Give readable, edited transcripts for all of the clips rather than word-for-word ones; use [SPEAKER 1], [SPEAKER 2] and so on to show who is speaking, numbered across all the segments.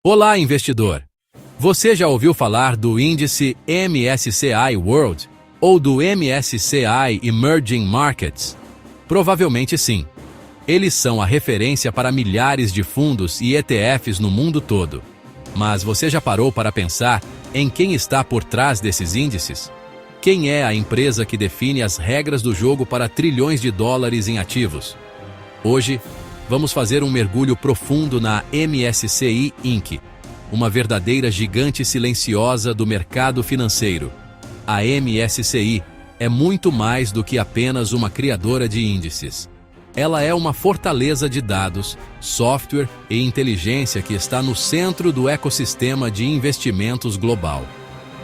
[SPEAKER 1] Olá, investidor! Você já ouviu falar do índice MSCI World ou do MSCI Emerging Markets? Provavelmente sim. Eles são a referência para milhares de fundos e ETFs no mundo todo. Mas você já parou para pensar em quem está por trás desses índices? Quem é a empresa que define as regras do jogo para trilhões de dólares em ativos? Hoje, vamos fazer um mergulho profundo na MSCI Inc., uma verdadeira gigante silenciosa do mercado financeiro. A MSCI é muito mais do que apenas uma criadora de índices. Ela é uma fortaleza de dados, software e inteligência que está no centro do ecossistema de investimentos global.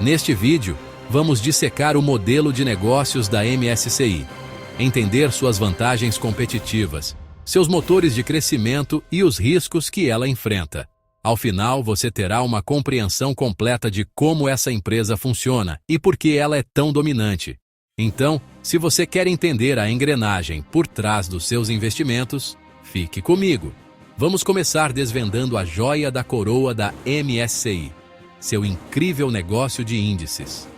[SPEAKER 1] Neste vídeo, vamos dissecar o modelo de negócios da MSCI, entender suas vantagens competitivas, seus motores de crescimento e os riscos que ela enfrenta. Ao final, você terá uma compreensão completa de como essa empresa funciona e por que ela é tão dominante. Então, se você quer entender a engrenagem por trás dos seus investimentos, fique comigo. Vamos começar desvendando a joia da coroa da MSCI, seu incrível negócio de índices.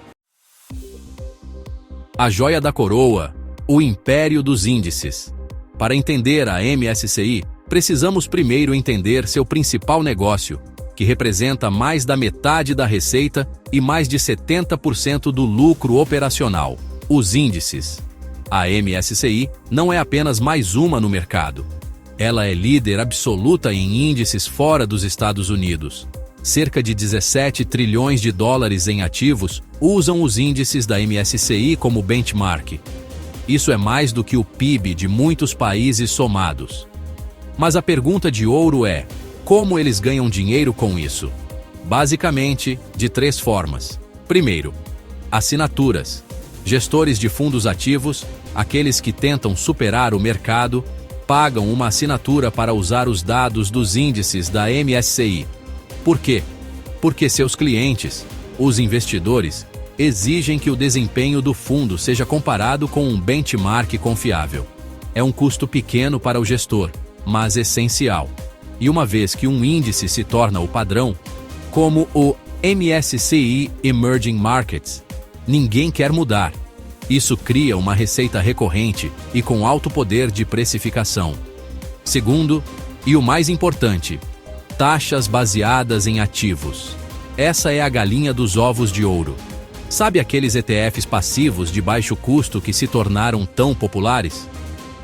[SPEAKER 1] A joia da coroa, o império dos índices. Para entender a MSCI, precisamos primeiro entender seu principal negócio, que representa mais da metade da receita e mais de 70% do lucro operacional, os índices. A MSCI não é apenas mais uma no mercado. Ela é líder absoluta em índices fora dos Estados Unidos. Cerca de 17 trilhões de dólares em ativos usam os índices da MSCI como benchmark. Isso é mais do que o PIB de muitos países somados. Mas a pergunta de ouro é: como eles ganham dinheiro com isso? Basicamente, de três formas. Primeiro, assinaturas. Gestores de fundos ativos, aqueles que tentam superar o mercado, pagam uma assinatura para usar os dados dos índices da MSCI. Por quê? Porque seus clientes, os investidores, exigem que o desempenho do fundo seja comparado com um benchmark confiável. É um custo pequeno para o gestor, mas essencial. E uma vez que um índice se torna o padrão, como o MSCI Emerging Markets, ninguém quer mudar. Isso cria uma receita recorrente e com alto poder de precificação. Segundo, e o mais importante, taxas baseadas em ativos. Essa é a galinha dos ovos de ouro. Sabe aqueles ETFs passivos de baixo custo que se tornaram tão populares?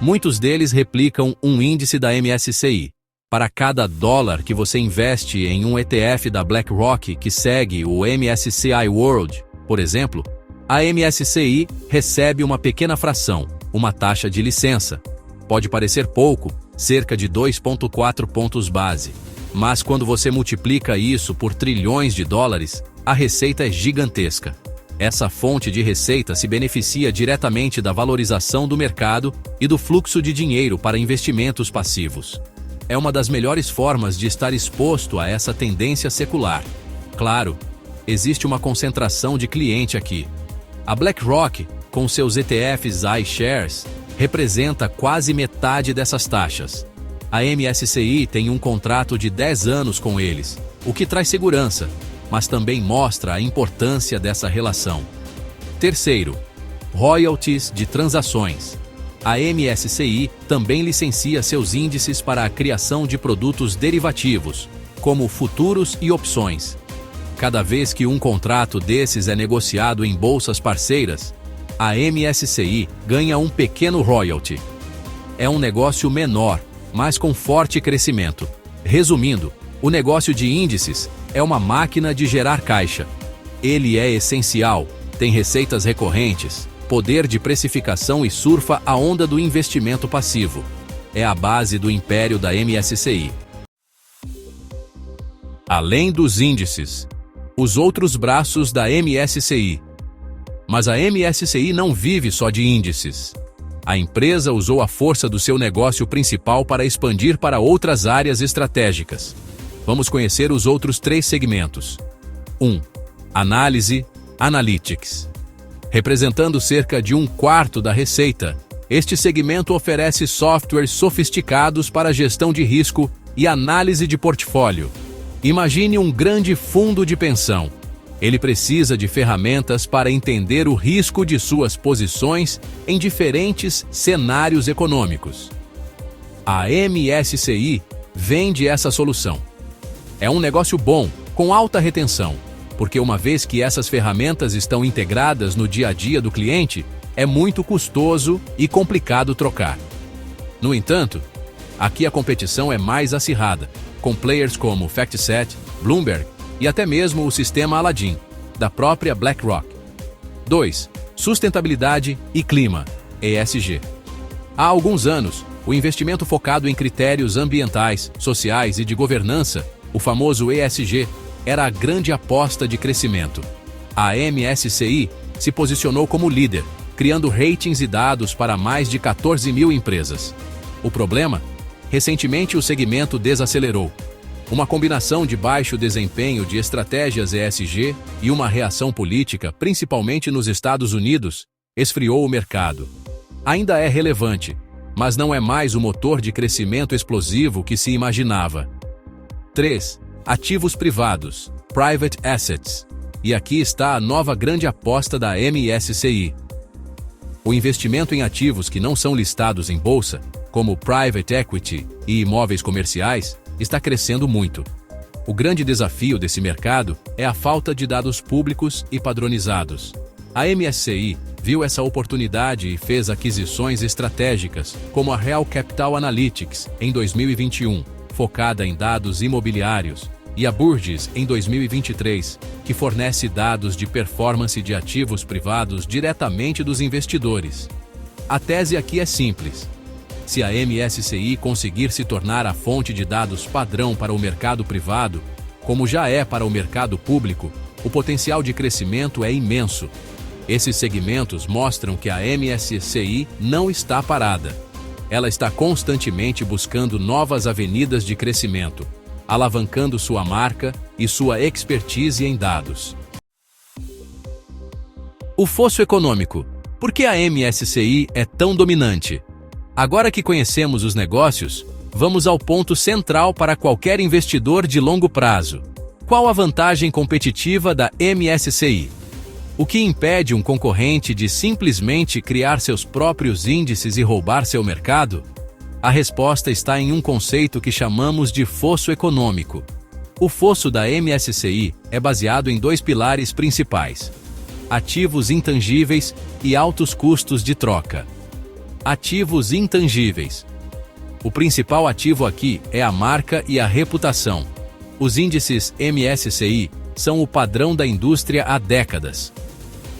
[SPEAKER 1] Muitos deles replicam um índice da MSCI. Para cada dólar que você investe em um ETF da BlackRock que segue o MSCI World, por exemplo, a MSCI recebe uma pequena fração, uma taxa de licença. Pode parecer pouco, cerca de 2,4 pontos base. Mas quando você multiplica isso por trilhões de dólares, a receita é gigantesca. Essa fonte de receita se beneficia diretamente da valorização do mercado e do fluxo de dinheiro para investimentos passivos. É uma das melhores formas de estar exposto a essa tendência secular. Claro, existe uma concentração de cliente aqui. A BlackRock, com seus ETFs iShares, representa quase metade dessas taxas. A MSCI tem um contrato de 10 anos com eles, o que traz segurança, mas também mostra a importância dessa relação. Terceiro, royalties de transações. A MSCI também licencia seus índices para a criação de produtos derivativos, como futuros e opções. Cada vez que um contrato desses é negociado em bolsas parceiras, a MSCI ganha um pequeno royalty. É um negócio menor, mas com forte crescimento. Resumindo, o negócio de índices é uma máquina de gerar caixa. Ele é essencial, tem receitas recorrentes, poder de precificação e surfa a onda do investimento passivo. É a base do império da MSCI. Além dos índices, os outros braços da MSCI. Mas a MSCI não vive só de índices. A empresa usou a força do seu negócio principal para expandir para outras áreas estratégicas. Vamos conhecer os outros três segmentos. 1. Análise, Analytics. Representando cerca de 1/4 da receita, este segmento oferece softwares sofisticados para gestão de risco e análise de portfólio. Imagine um grande fundo de pensão. Ele precisa de ferramentas para entender o risco de suas posições em diferentes cenários econômicos. A MSCI vende essa solução. É um negócio bom, com alta retenção, porque uma vez que essas ferramentas estão integradas no dia a dia do cliente, é muito custoso e complicado trocar. No entanto, aqui a competição é mais acirrada, com players como FactSet, Bloomberg e até mesmo o sistema Aladdin, da própria BlackRock. 2. Sustentabilidade e clima, ESG. Há alguns anos, o investimento focado em critérios ambientais, sociais e de governança, o famoso ESG, era a grande aposta de crescimento. A MSCI se posicionou como líder, criando ratings e dados para mais de 14 mil empresas. O problema? Recentemente o segmento desacelerou. Uma combinação de baixo desempenho de estratégias ESG e uma reação política, principalmente nos Estados Unidos, esfriou o mercado. Ainda é relevante, mas não é mais o motor de crescimento explosivo que se imaginava. 3. Ativos privados, Private Assets. E aqui está a nova grande aposta da MSCI. O investimento em ativos que não são listados em bolsa, como Private Equity e imóveis comerciais, está crescendo muito. O grande desafio desse mercado é a falta de dados públicos e padronizados. A MSCI viu essa oportunidade e fez aquisições estratégicas, como a Real Capital Analytics, em 2021, focada em dados imobiliários, e a Burgiss, em 2023, que fornece dados de performance de ativos privados diretamente dos investidores. A tese aqui é simples. Se a MSCI conseguir se tornar a fonte de dados padrão para o mercado privado, como já é para o mercado público, o potencial de crescimento é imenso. Esses segmentos mostram que a MSCI não está parada. Ela está constantemente buscando novas avenidas de crescimento, alavancando sua marca e sua expertise em dados. O fosso econômico. Por que a MSCI é tão dominante? Agora que conhecemos os negócios, vamos ao ponto central para qualquer investidor de longo prazo. Qual a vantagem competitiva da MSCI? O que impede um concorrente de simplesmente criar seus próprios índices e roubar seu mercado? A resposta está em um conceito que chamamos de fosso econômico. O fosso da MSCI é baseado em dois pilares principais: ativos intangíveis e altos custos de troca. Ativos intangíveis. O principal ativo aqui é a marca e a reputação. Os índices MSCI são o padrão da indústria há décadas.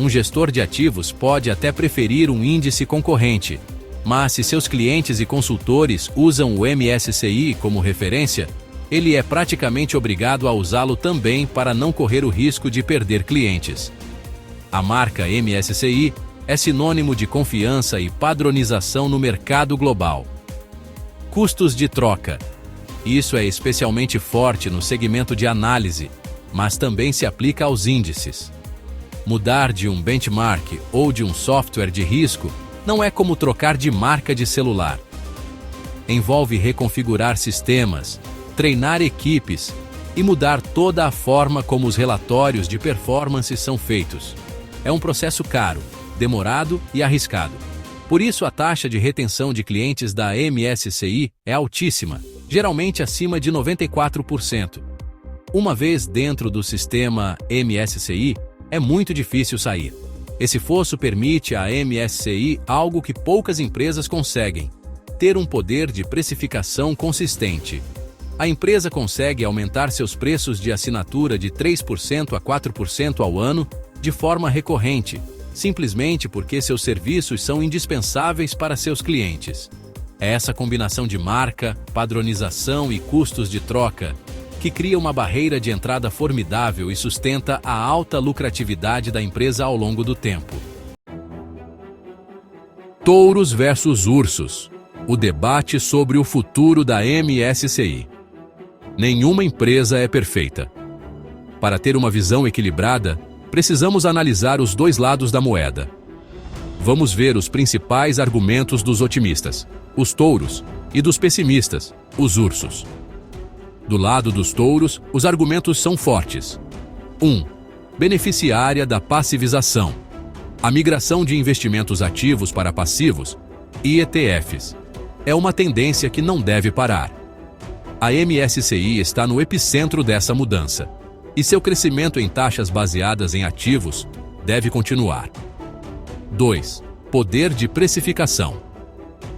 [SPEAKER 1] Um gestor de ativos pode até preferir um índice concorrente, mas se seus clientes e consultores usam o MSCI como referência, ele é praticamente obrigado a usá-lo também para não correr o risco de perder clientes. A marca MSCI é sinônimo de confiança e padronização no mercado global. Custos de troca. Isso é especialmente forte no segmento de análise, mas também se aplica aos índices. Mudar de um benchmark ou de um software de risco não é como trocar de marca de celular. Envolve reconfigurar sistemas, treinar equipes e mudar toda a forma como os relatórios de performance são feitos. É um processo caro, demorado e arriscado. Por isso, a taxa de retenção de clientes da MSCI é altíssima, geralmente acima de 94%. Uma vez dentro do sistema MSCI, é muito difícil sair. Esse fosso permite à MSCI algo que poucas empresas conseguem: ter um poder de precificação consistente. A empresa consegue aumentar seus preços de assinatura de 3% a 4% ao ano de forma recorrente, simplesmente porque seus serviços são indispensáveis para seus clientes. É essa combinação de marca, padronização e custos de troca que cria uma barreira de entrada formidável e sustenta a alta lucratividade da empresa ao longo do tempo. Touros versus ursos. O debate sobre o futuro da MSCI. Nenhuma empresa é perfeita. Para ter uma visão equilibrada, precisamos analisar os dois lados da moeda. Vamos ver os principais argumentos dos otimistas, os touros, e dos pessimistas, os ursos. Do lado dos touros, os argumentos são fortes. 1. Beneficiária da passivização. A migração de investimentos ativos para passivos, e ETFs, é uma tendência que não deve parar. A MSCI está no epicentro dessa mudança, e seu crescimento em taxas baseadas em ativos deve continuar. 2. Poder de precificação.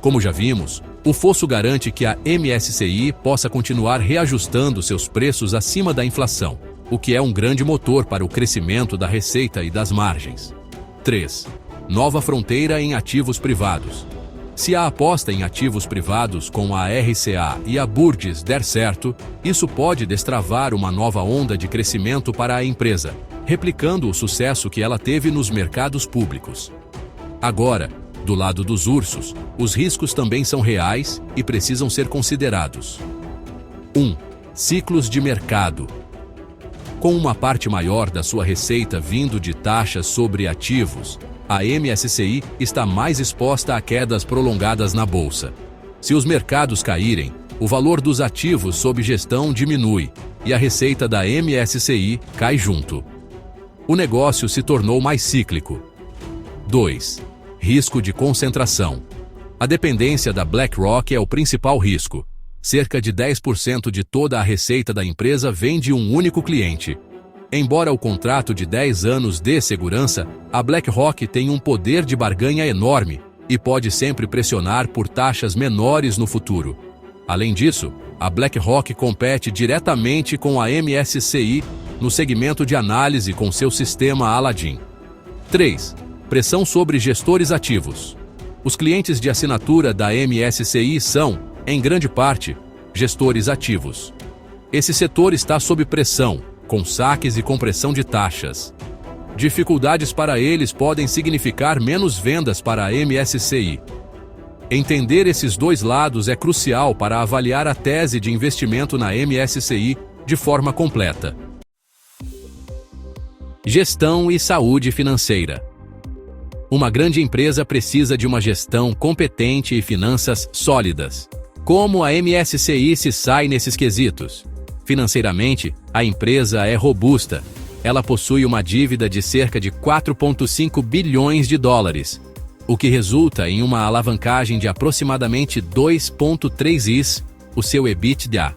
[SPEAKER 1] Como já vimos, o fosso garante que a MSCI possa continuar reajustando seus preços acima da inflação, o que é um grande motor para o crescimento da receita e das margens. 3. Nova fronteira em ativos privados. Se a aposta em ativos privados com a RCA e a Burgiss der certo, isso pode destravar uma nova onda de crescimento para a empresa, replicando o sucesso que ela teve nos mercados públicos. Agora, do lado dos ursos, os riscos também são reais e precisam ser considerados. 1. Ciclos de mercado. Com uma parte maior da sua receita vindo de taxas sobre ativos, a MSCI está mais exposta a quedas prolongadas na bolsa. Se os mercados caírem, o valor dos ativos sob gestão diminui e a receita da MSCI cai junto. O negócio se tornou mais cíclico. 2. Risco de concentração. A dependência da BlackRock é o principal risco. Cerca de 10% de toda a receita da empresa vem de um único cliente. Embora o contrato de 10 anos dê segurança, a BlackRock tem um poder de barganha enorme e pode sempre pressionar por taxas menores no futuro. Além disso, a BlackRock compete diretamente com a MSCI no segmento de análise com seu sistema Aladdin. 3. Pressão sobre gestores ativos. Os clientes de assinatura da MSCI são, em grande parte, gestores ativos. Esse setor está sob pressão, com saques e compressão de taxas. Dificuldades para eles podem significar menos vendas para a MSCI. Entender esses dois lados é crucial para avaliar a tese de investimento na MSCI de forma completa. Gestão e saúde financeira. Uma grande empresa precisa de uma gestão competente e finanças sólidas. Como a MSCI se sai nesses quesitos? Financeiramente, a empresa é robusta. Ela possui uma dívida de cerca de 4,5 bilhões de dólares, o que resulta em uma alavancagem de aproximadamente 2,3 is, o seu EBITDA.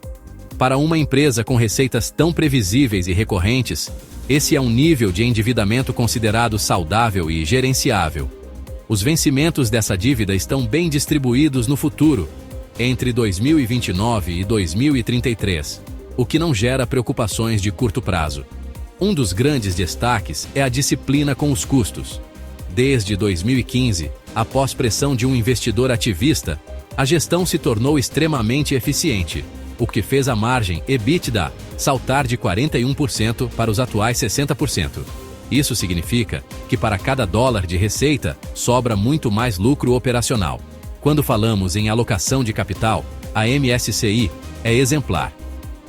[SPEAKER 1] Para uma empresa com receitas tão previsíveis e recorrentes, esse é um nível de endividamento considerado saudável e gerenciável. Os vencimentos dessa dívida estão bem distribuídos no futuro, entre 2029 e 2033, o que não gera preocupações de curto prazo. Um dos grandes destaques é a disciplina com os custos. Desde 2015, após pressão de um investidor ativista, a gestão se tornou extremamente eficiente, o que fez a margem EBITDA saltar de 41% para os atuais 60%. Isso significa que para cada dólar de receita, sobra muito mais lucro operacional. Quando falamos em alocação de capital, a MSCI é exemplar.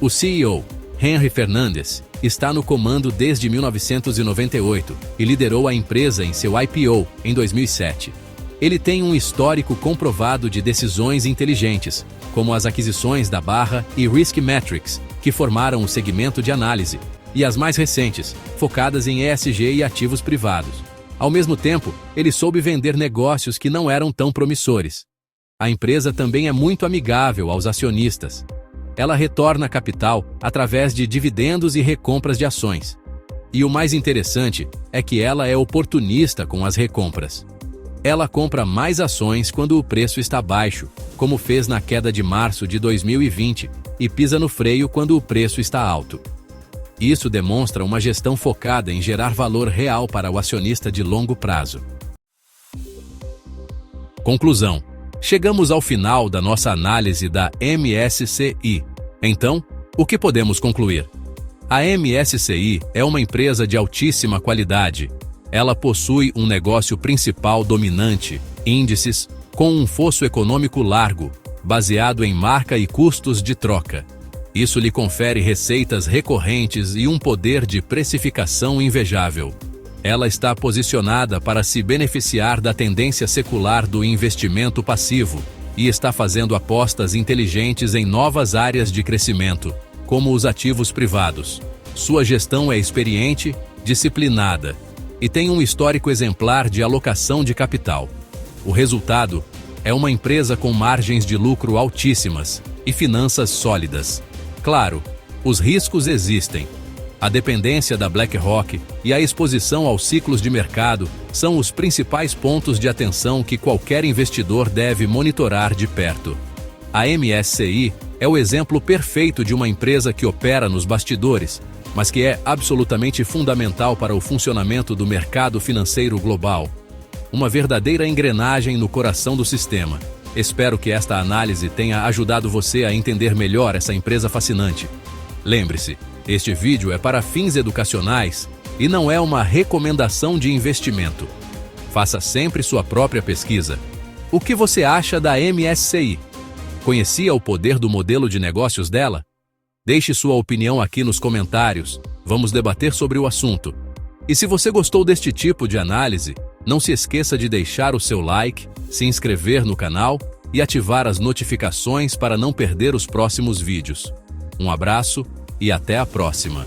[SPEAKER 1] O CEO, Henry Fernandes, está no comando desde 1998 e liderou a empresa em seu IPO em 2007. Ele tem um histórico comprovado de decisões inteligentes, como as aquisições da Barra e Riskmetrics, que formaram o segmento de análise, e as mais recentes, focadas em ESG e ativos privados. Ao mesmo tempo, ele soube vender negócios que não eram tão promissores. A empresa também é muito amigável aos acionistas. Ela retorna capital através de dividendos e recompras de ações. E o mais interessante é que ela é oportunista com as recompras. Ela compra mais ações quando o preço está baixo, como fez na queda de março de 2020, e pisa no freio quando o preço está alto. Isso demonstra uma gestão focada em gerar valor real para o acionista de longo prazo. Conclusão. Chegamos ao final da nossa análise da MSCI. Então, o que podemos concluir? A MSCI é uma empresa de altíssima qualidade. Ela possui um negócio principal dominante, índices, com um fosso econômico largo, baseado em marca e custos de troca. Isso lhe confere receitas recorrentes e um poder de precificação invejável. Ela está posicionada para se beneficiar da tendência secular do investimento passivo e está fazendo apostas inteligentes em novas áreas de crescimento. como os ativos privados. Sua gestão é experiente, disciplinada e tem um histórico exemplar de alocação de capital. O resultado é uma empresa com margens de lucro altíssimas e finanças sólidas. Claro, os riscos existem. A dependência da BlackRock e a exposição aos ciclos de mercado são os principais pontos de atenção que qualquer investidor deve monitorar de perto. A MSCI é o exemplo perfeito de uma empresa que opera nos bastidores, mas que é absolutamente fundamental para o funcionamento do mercado financeiro global. Uma verdadeira engrenagem no coração do sistema. Espero que esta análise tenha ajudado você a entender melhor essa empresa fascinante. Lembre-se, este vídeo é para fins educacionais e não é uma recomendação de investimento. Faça sempre sua própria pesquisa. O que você acha da MSCI? Conhecia o poder do modelo de negócios dela? Deixe sua opinião aqui nos comentários. Vamos debater sobre o assunto. E se você gostou deste tipo de análise, não se esqueça de deixar o seu like, se inscrever no canal e ativar as notificações para não perder os próximos vídeos. Um abraço e até a próxima!